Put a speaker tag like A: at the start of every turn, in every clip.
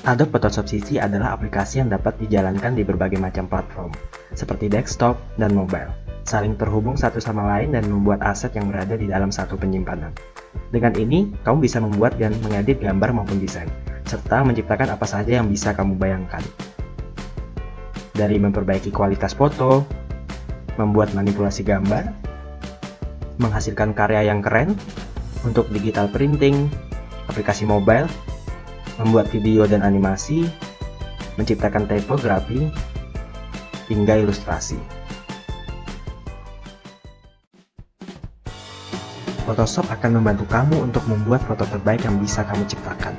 A: Adobe Photoshop CC adalah aplikasi yang dapat dijalankan di berbagai macam platform, seperti desktop dan mobile, saling terhubung satu sama lain dan membuat aset yang berada di dalam satu penyimpanan. Dengan ini, kamu bisa membuat dan mengedit gambar maupun desain, serta menciptakan apa saja yang bisa kamu bayangkan. Dari memperbaiki kualitas foto, membuat manipulasi gambar, menghasilkan karya yang keren, untuk digital printing, aplikasi mobile, membuat video dan animasi, menciptakan tipografi, hingga ilustrasi. Photoshop akan membantu kamu untuk membuat foto terbaik yang bisa kamu ciptakan.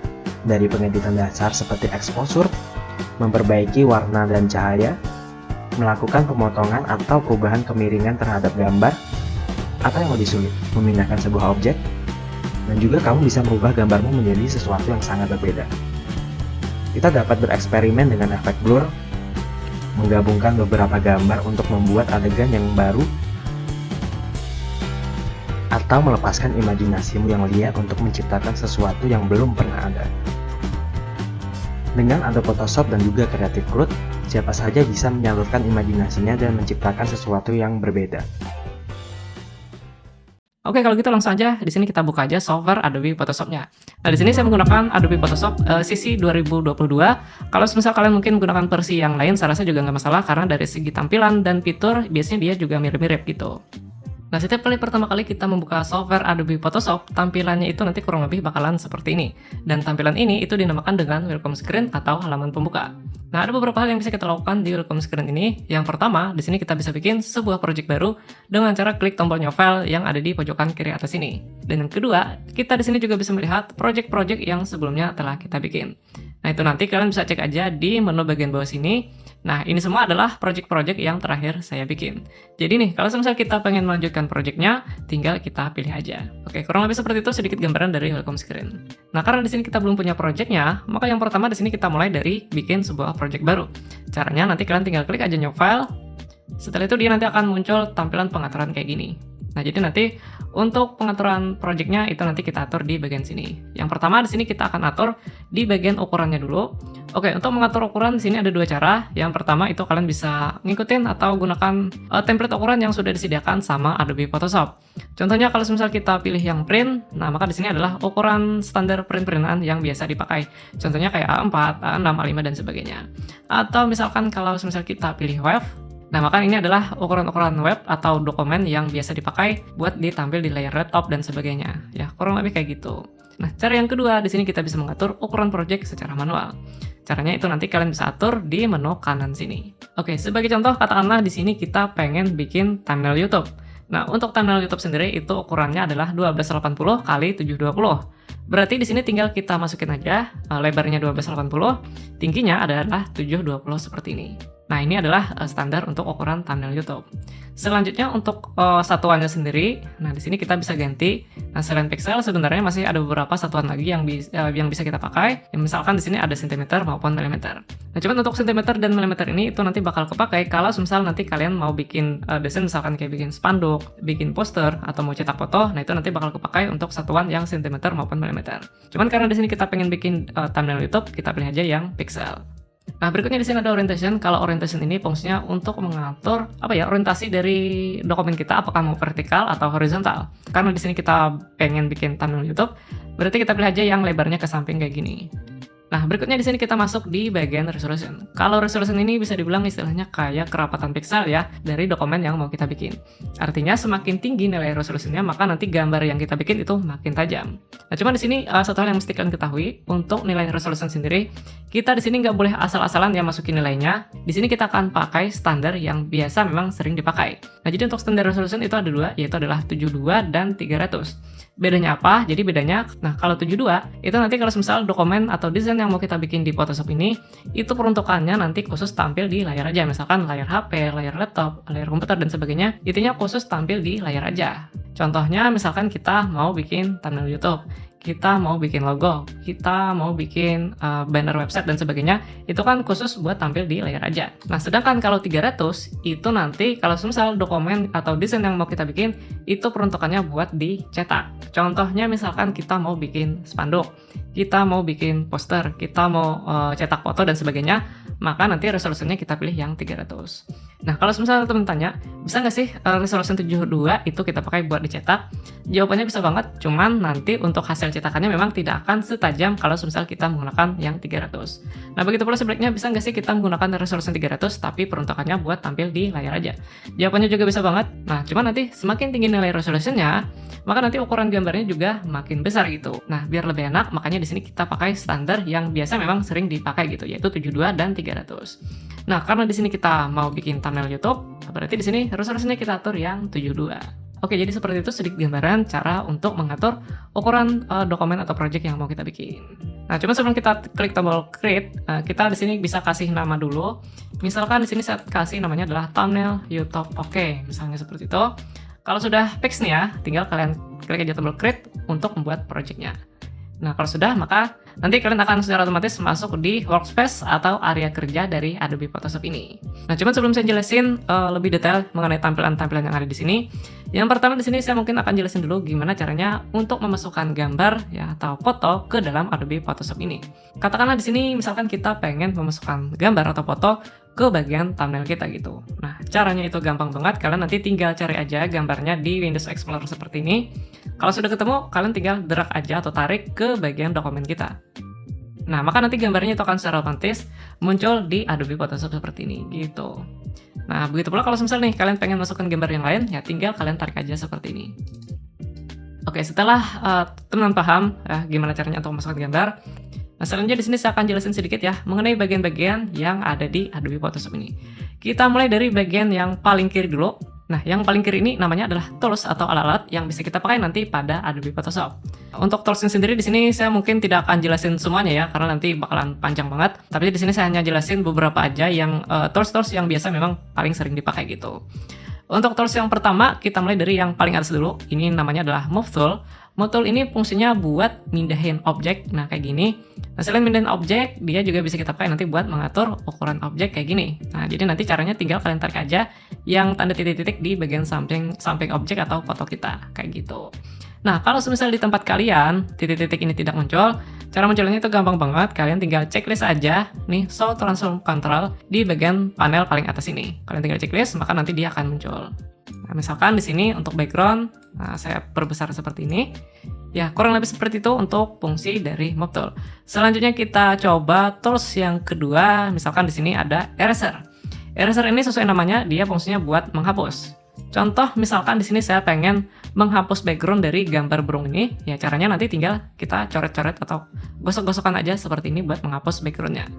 A: Dari pengeditan dasar seperti exposure, memperbaiki warna dan cahaya, melakukan pemotongan atau perubahan kemiringan terhadap gambar, atau yang lebih sulit, memindahkan sebuah objek, dan juga kamu bisa merubah gambarmu menjadi sesuatu yang sangat berbeda. Kita dapat bereksperimen dengan efek blur, menggabungkan beberapa gambar untuk membuat adegan yang baru, atau melepaskan imajinasimu yang liar untuk menciptakan sesuatu yang belum pernah ada. Dengan Adobe Photoshop dan juga Creative Cloud, siapa saja bisa menyalurkan imajinasinya dan menciptakan sesuatu yang berbeda.
B: Oke, kalau gitu langsung aja di sini kita buka aja software Adobe Photoshop-nya. Nah, di sini saya menggunakan Adobe Photoshop CC 2022. Kalau misal kalian mungkin menggunakan versi yang lain, saya rasa juga nggak masalah karena dari segi tampilan dan fitur biasanya dia juga mirip-mirip gitu. Nah, setiap kali pertama kali kita membuka software Adobe Photoshop, tampilannya itu nanti kurang lebih bakalan seperti ini. Dan tampilan ini itu dinamakan dengan welcome screen atau halaman pembuka. Nah, ada beberapa hal yang bisa kita lakukan di welcome screen ini. Yang pertama, di sini kita bisa bikin sebuah project baru dengan cara klik tombol new file yang ada di pojokan kiri atas ini. Dan yang kedua, kita di sini juga bisa melihat project-project yang sebelumnya telah kita bikin. Nah, itu nanti kalian bisa cek aja di menu bagian bawah sini. Nah, ini semua adalah project-project yang terakhir saya bikin. Jadi nih, kalau misal kita pengen melanjutkan projectnya, tinggal kita pilih aja. Oke, kurang lebih seperti itu sedikit gambaran dari welcome screen. Nah, karena di sini kita belum punya projectnya, maka yang pertama di sini kita mulai dari bikin sebuah project baru. Caranya nanti kalian tinggal klik aja new file. Setelah itu dia nanti akan muncul tampilan pengaturan kayak gini. Nah, jadi nanti untuk pengaturan projectnya itu nanti kita atur di bagian sini. Yang pertama di sini kita akan atur di bagian ukurannya dulu. Oke, untuk mengatur ukuran di sini ada dua cara. Yang pertama itu kalian bisa ngikutin atau gunakan template ukuran yang sudah disediakan sama Adobe Photoshop. Contohnya kalau misal kita pilih yang print, nah maka di sini adalah ukuran standar print-printan yang biasa dipakai. Contohnya kayak A4, A6, A5 dan sebagainya. Atau misalkan kalau misal kita pilih wave, nah, maka ini adalah ukuran-ukuran web atau dokumen yang biasa dipakai buat ditampil di layar laptop dan sebagainya. Ya, kurang lebih kayak gitu. Nah, cara yang kedua, di sini kita bisa mengatur ukuran project secara manual. Caranya itu nanti kalian bisa atur di menu kanan sini. Oke, sebagai contoh, katakanlah di sini kita pengen bikin thumbnail YouTube. Nah, untuk thumbnail YouTube sendiri itu ukurannya adalah 1280 x 720. Berarti di sini tinggal kita masukin aja lebarnya 1280, tingginya adalah 720 seperti ini. Nah, ini adalah standar untuk ukuran thumbnail YouTube. Selanjutnya untuk satuannya sendiri, nah di sini kita bisa ganti. Nah, selain pixel sebenarnya masih ada beberapa satuan lagi yang bisa kita pakai. Ya, misalkan di sini ada cm maupun mm. Nah, cuman untuk cm dan mm ini itu nanti bakal kepakai kalau misal nanti kalian mau bikin desain misalkan kayak bikin spanduk, bikin poster atau mau cetak foto, nah itu nanti bakal kepakai untuk satuan yang cm maupun mm. Cuman karena di sini kita pengen bikin thumbnail YouTube, kita pilih aja yang pixel. Nah, berikutnya di sini ada orientation. Kalau orientation ini fungsinya untuk mengatur orientasi dari dokumen kita, apakah mau vertikal atau horizontal. Karena di sini kita pengen bikin thumbnail YouTube, berarti kita pilih aja yang lebarnya ke samping kayak gini. Nah, berikutnya di sini kita masuk di bagian resolution. Kalau resolution ini bisa dibilang istilahnya kayak kerapatan pixel ya dari dokumen yang mau kita bikin. Artinya semakin tinggi nilai resolutionnya, maka nanti gambar yang kita bikin itu makin tajam. Nah, cuman di sini satu hal yang mesti kalian ketahui, untuk nilai resolution sendiri, kita di sini nggak boleh asal-asalan ya masukin nilainya. Di sini kita akan pakai standar yang biasa memang sering dipakai. Nah, jadi untuk standar resolution itu ada dua, yaitu adalah 72 dan 300. Bedanya apa? Jadi bedanya, nah kalau 72 itu nanti kalau misal dokumen atau desain yang mau kita bikin di Photoshop ini, itu peruntukannya nanti khusus tampil di layar aja, misalkan layar HP, layar laptop, layar komputer dan sebagainya, intinya khusus tampil di layar aja. Contohnya misalkan kita mau bikin thumbnail YouTube, kita mau bikin logo, kita mau bikin banner website dan sebagainya, itu kan khusus buat tampil di layar aja. Nah, sedangkan kalau 300 itu nanti kalau misal dokumen atau desain yang mau kita bikin itu peruntukannya buat dicetak. Contohnya misalkan kita mau bikin spanduk, kita mau bikin poster, kita mau cetak foto dan sebagainya, maka nanti resolusinya kita pilih yang 300. Nah, kalau misalnya teman tanya, bisa nggak sih resolusi 72 itu kita pakai buat dicetak? Jawabannya bisa banget, cuman nanti untuk hasil cetakannya memang tidak akan setajam kalau misal kita menggunakan yang 300. Nah, begitu pula sebaliknya, bisa nggak sih kita menggunakan resolusi 300 tapi peruntukannya buat tampil di layar aja? Jawabannya juga bisa banget. Nah, cuman nanti semakin tinggi nilai resolusinya, maka nanti ukuran gambarnya juga makin besar gitu. Nah, biar lebih enak, makanya di sini kita pakai standar yang biasa memang sering dipakai gitu, yaitu 72 dan 300. Nah, karena di sini kita mau bikin thumbnail YouTube, berarti di sini resolusinya kita atur yang 72. Oke, jadi seperti itu sedikit gambaran cara untuk mengatur ukuran dokumen atau project yang mau kita bikin. Nah, cuma sebelum kita klik tombol create, kita di sini bisa kasih nama dulu. Misalkan di sini saya kasih namanya adalah thumbnail YouTube. Oke, misalnya seperti itu. Kalau sudah fix nih ya, tinggal kalian klik aja tombol create untuk membuat projectnya. Nah, kalau sudah, maka nanti kalian akan secara otomatis masuk di workspace atau area kerja dari Adobe Photoshop ini. Nah, cuman sebelum saya jelasin lebih detail mengenai tampilan-tampilan yang ada di sini, yang pertama di sini saya mungkin akan jelasin dulu gimana caranya untuk memasukkan gambar ya atau foto ke dalam Adobe Photoshop ini. Katakanlah di sini misalkan kita pengen memasukkan gambar atau foto ke bagian thumbnail kita gitu. Nah, caranya itu gampang banget. Kalian nanti tinggal cari aja gambarnya di Windows Explorer seperti ini. Kalau sudah ketemu, kalian tinggal drag aja atau tarik ke bagian dokumen kita. Nah, maka nanti gambarnya itu akan secara otomatis muncul di Adobe Photoshop seperti ini gitu. Nah, begitu pula kalau misalnya nih kalian pengen masukkan gambar yang lain, ya tinggal kalian tarik aja seperti ini. Oke, setelah teman-teman paham gimana caranya untuk memasukkan gambar, nah, selanjutnya di sini saya akan jelasin sedikit ya mengenai bagian-bagian yang ada di Adobe Photoshop ini. Kita mulai dari bagian yang paling kiri dulu. Nah, yang paling kiri ini namanya adalah tools atau alat-alat yang bisa kita pakai nanti pada Adobe Photoshop. Untuk toolsnya sendiri di sini saya mungkin tidak akan jelasin semuanya ya, karena nanti bakalan panjang banget. Tapi di sini saya hanya jelasin beberapa aja yang tools-tools yang biasa memang paling sering dipakai gitu. Untuk tools yang pertama, kita mulai dari yang paling atas dulu. Ini namanya adalah Move Tool. Move Tool ini fungsinya buat mindahin objek, nah kayak gini. Nah, selain mindahin objek, dia juga bisa kita pakai nanti buat mengatur ukuran objek kayak gini. Nah, jadi nanti caranya tinggal kalian tarik aja yang tanda titik-titik di bagian samping objek atau foto kita, kayak gitu. Nah, kalau semisal di tempat kalian, titik-titik ini tidak muncul, cara munculnya itu gampang banget. Kalian tinggal checklist aja, nih, Show Transform Control di bagian panel paling atas ini. Kalian tinggal checklist, maka nanti dia akan muncul. Nah, misalkan di sini untuk background, nah, saya perbesar seperti ini. Ya, kurang lebih seperti itu untuk fungsi dari Move Tool. Selanjutnya kita coba tools yang kedua, misalkan di sini ada Eraser. Eraser ini sesuai namanya, dia fungsinya buat menghapus. Contoh, misalkan di sini saya pengen menghapus background dari gambar burung ini, ya caranya nanti tinggal kita coret-coret atau gosok-gosokkan aja seperti ini buat menghapus backgroundnya.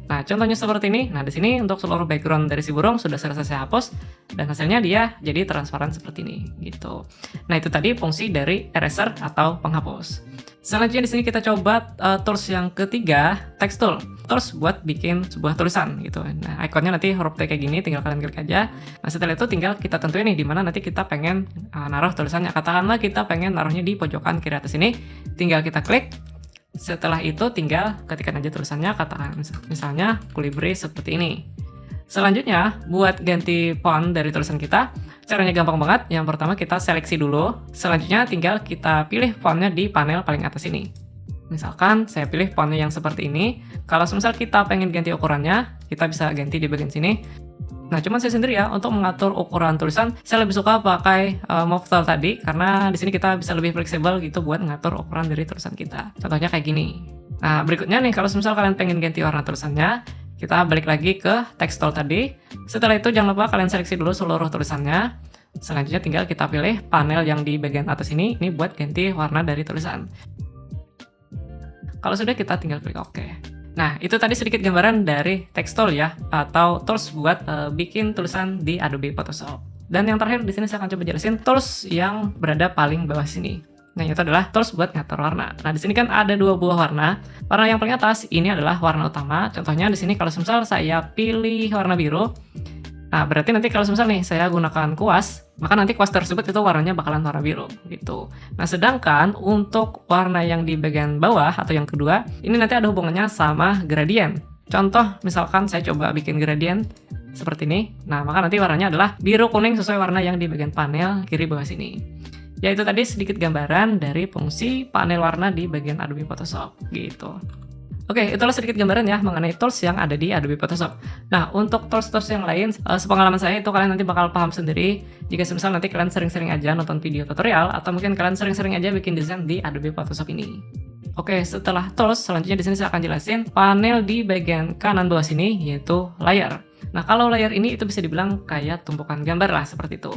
B: Nah, contohnya seperti ini. Nah, di sini untuk seluruh background dari si burung sudah selesai saya hapus dan hasilnya dia jadi transparan seperti ini gitu. Nah, itu tadi fungsi dari eraser atau penghapus. Selanjutnya di sini kita coba tools yang ketiga, text tool. Tools buat bikin sebuah tulisan gitu. Nah, ikonnya nanti huruf T kayak gini, tinggal kalian klik aja. Nah, setelah itu tinggal kita tentuin nih di mana nanti kita pengen naruh tulisannya. Katakanlah kita pengen naruhnya di pojokan kiri atas ini. Tinggal kita klik. Setelah itu tinggal ketikkan aja tulisannya, katakan misalnya Kolibri seperti ini. Selanjutnya, buat ganti font dari tulisan kita, caranya gampang banget. Yang pertama kita seleksi dulu, selanjutnya tinggal kita pilih fontnya di panel paling atas ini. Misalkan saya pilih fontnya yang seperti ini. Kalau misal kita pengen ganti ukurannya, kita bisa ganti di bagian sini. Nah, cuman saya sendiri ya, untuk mengatur ukuran tulisan, saya lebih suka pakai Move Tool tadi, karena di sini kita bisa lebih fleksibel gitu buat mengatur ukuran dari tulisan kita. Contohnya kayak gini. Nah, berikutnya nih, kalau misal kalian pengen ganti warna tulisannya, kita balik lagi ke text tool tadi. Setelah itu jangan lupa kalian seleksi dulu seluruh tulisannya. Selanjutnya tinggal kita pilih panel yang di bagian atas ini buat ganti warna dari tulisan. Kalau sudah, kita tinggal klik OK. Nah, itu tadi sedikit gambaran dari text tool ya, atau tools buat bikin tulisan di Adobe Photoshop. Dan yang terakhir di sini saya akan coba jelasin tools yang berada paling bawah sini. Nah, itu adalah tools buat ngatur warna. Nah, di sini kan ada dua buah warna. Warna yang paling atas ini adalah warna utama. Contohnya di sini kalau misal saya pilih warna biru, Nah, berarti nanti kalau misal nih saya gunakan kuas, maka nanti kuas tersebut itu warnanya bakalan warna biru gitu. Nah, sedangkan untuk warna yang di bagian bawah atau yang kedua, ini nanti ada hubungannya sama gradien. Contoh, misalkan saya coba bikin gradien seperti ini. Nah, maka nanti warnanya adalah biru kuning sesuai warna yang di bagian panel kiri bawah sini. Yaitu tadi sedikit gambaran dari fungsi panel warna di bagian Adobe Photoshop gitu. Oke, itulah sedikit gambaran ya mengenai tools yang ada di Adobe Photoshop. Nah, untuk tools-tools yang lain, sepengalaman saya itu kalian nanti bakal paham sendiri jika misal nanti kalian sering-sering aja nonton video tutorial atau mungkin kalian sering-sering aja bikin desain di Adobe Photoshop ini. Oke, setelah tools, selanjutnya di sini saya akan jelasin panel di bagian kanan bawah sini yaitu layer. Nah, kalau layer ini itu bisa dibilang kayak tumpukan gambar lah seperti itu.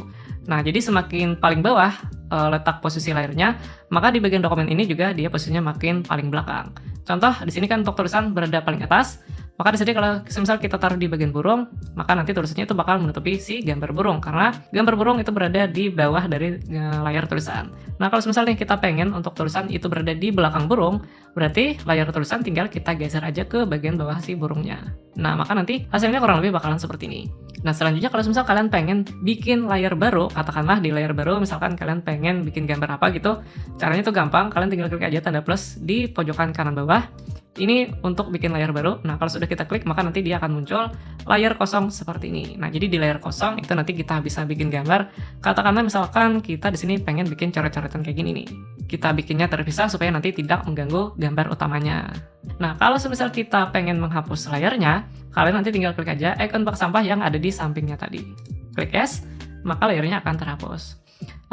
B: Nah, jadi semakin paling bawah letak posisi layernya, maka di bagian dokumen ini juga dia posisinya makin paling belakang. Contoh, di sini kan untuk tulisan berada paling atas, maka di sini kalau misal kita taruh di bagian burung, maka nanti tulisannya itu bakal menutupi si gambar burung, karena gambar burung itu berada di bawah dari layar tulisan. Nah, kalau misal nih kita pengen untuk tulisan itu berada di belakang burung, berarti layar tulisan tinggal kita geser aja ke bagian bawah si burungnya. Nah, maka nanti hasilnya kurang lebih bakalan seperti ini. Nah, selanjutnya kalau misal kalian pengen bikin layar baru, katakanlah di layar baru misalkan kalian pengen bikin gambar apa gitu, caranya itu gampang, kalian tinggal klik aja tanda plus di pojokan kanan bawah. Ini untuk bikin layar baru. Nah, kalau sudah kita klik, maka nanti dia akan muncul layar kosong seperti ini. Nah, jadi di layar kosong itu nanti kita bisa bikin gambar. Katakanlah misalkan kita di sini pengen bikin coret-coretan kayak gini nih. Kita bikinnya terpisah supaya nanti tidak mengganggu gambar utamanya. Nah, kalau semisal kita pengen menghapus layarnya, kalian nanti tinggal klik aja icon bak sampah yang ada di sampingnya tadi. Klik yes, maka layarnya akan terhapus.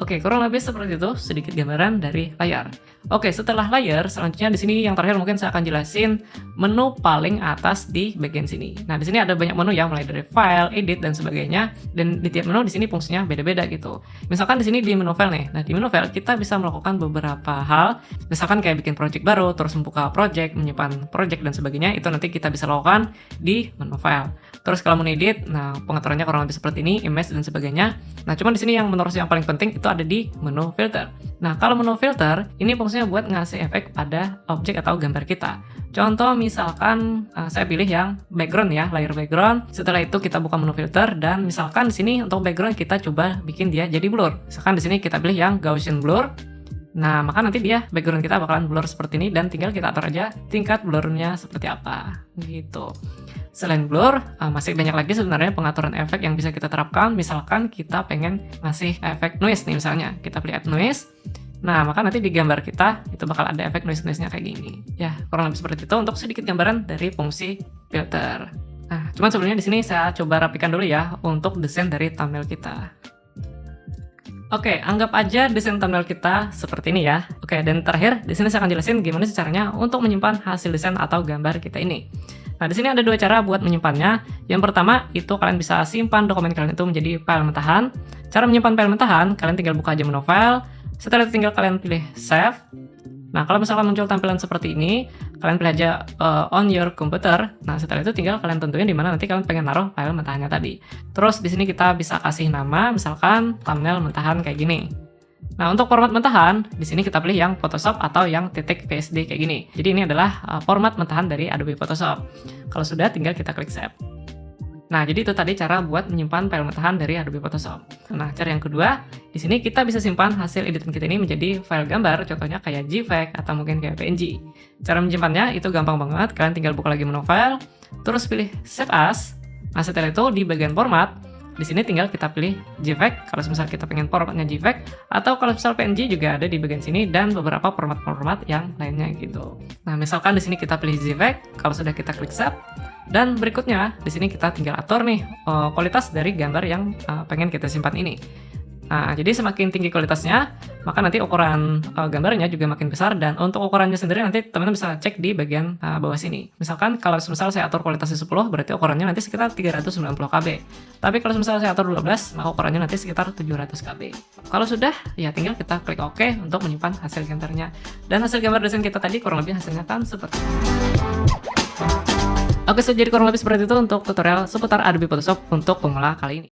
B: Oke, kurang lebih seperti itu sedikit gambaran dari layar. Oke, setelah layar, selanjutnya di sini yang terakhir mungkin saya akan jelasin menu paling atas di bagian sini. Nah, di sini ada banyak menu ya, mulai dari file, edit dan sebagainya. Dan di tiap menu di sini fungsinya beda-beda gitu. Misalkan di sini di menu file nih. Nah, di menu file kita bisa melakukan beberapa hal. Misalkan kayak bikin project baru, terus membuka project, menyimpan project dan sebagainya. Itu nanti kita bisa lakukan di menu file. Terus kalau mau edit, nah pengaturannya kurang lebih seperti ini, image dan sebagainya. Nah, cuman di sini yang menurut saya yang paling penting itu ada di menu filter. Nah, kalau menu filter ini fungsinya buat ngasih efek pada objek atau gambar kita. Contoh misalkan saya pilih yang background ya, layer background. Setelah itu kita buka menu filter dan misalkan di sini untuk background kita coba bikin dia jadi blur. Misalkan di sini kita pilih yang Gaussian blur. Nah, maka nanti dia background kita bakalan blur seperti ini dan tinggal kita atur aja tingkat blurnya seperti apa gitu. Selain blur, masih banyak lagi sebenarnya pengaturan efek yang bisa kita terapkan. Misalkan kita pengen ngasih efek noise nih misalnya, kita pilih add noise. Nah, maka nanti di gambar kita itu bakal ada efek noise-noise-nya kayak gini. Ya, kurang lebih seperti itu untuk sedikit gambaran dari fungsi filter. Nah, cuman sebelumnya di sini saya coba rapikan dulu ya untuk desain dari thumbnail kita. Oke, anggap aja desain thumbnail kita seperti ini ya. Oke, dan terakhir di sini saya akan jelasin gimana sih caranya untuk menyimpan hasil desain atau gambar kita ini. Nah, di sini ada dua cara buat menyimpannya. Yang pertama, itu kalian bisa simpan dokumen kalian itu menjadi file mentahan. Cara menyimpan file mentahan, kalian tinggal buka aja menu file. Setelah itu tinggal kalian pilih save. Nah, kalau misalkan muncul tampilan seperti ini, kalian pilih aja on your computer. Nah, setelah itu tinggal kalian tentuin di mana nanti kalian pengen naruh file mentahannya tadi. Terus di sini kita bisa kasih nama, misalkan thumbnail mentahan kayak gini. Nah, untuk format mentahan, di sini kita pilih yang Photoshop atau yang .psd kayak gini. Jadi ini adalah format mentahan dari Adobe Photoshop. Kalau sudah, tinggal kita klik save. Nah, jadi itu tadi cara buat menyimpan file mentahan dari Adobe Photoshop. Nah, cara yang kedua, di sini kita bisa simpan hasil editan kita ini menjadi file gambar, contohnya kayak JPEG atau mungkin kayak PNG. Cara menyimpannya itu gampang banget, kalian tinggal buka lagi menu file, terus pilih Save As. Nah, setelah itu di bagian format, di sini tinggal kita pilih JPEG kalau misal kita pengen formatnya JPEG, atau kalau misal PNG juga ada di bagian sini dan beberapa format-format yang lainnya gitu. Nah, misalkan di sini kita pilih JPEG, kalau sudah kita klik save, dan berikutnya di sini kita tinggal atur nih kualitas dari gambar yang pengen kita simpan ini. Nah, jadi semakin tinggi kualitasnya, maka nanti ukuran gambarnya juga makin besar, dan untuk ukurannya sendiri nanti teman-teman bisa cek di bagian bawah sini. Misalkan kalau misal saya atur kualitasnya 10, berarti ukurannya nanti sekitar 390 KB. Tapi kalau misal saya atur 12, maka ukurannya nanti sekitar 700 KB. Kalau sudah, ya tinggal kita klik OK untuk menyimpan hasil gambarnya. Dan hasil gambar desain kita tadi kurang lebih hasilnya kan seperti ini. Oke, so jadi kurang lebih seperti itu untuk tutorial seputar Adobe Photoshop untuk pemula kali ini.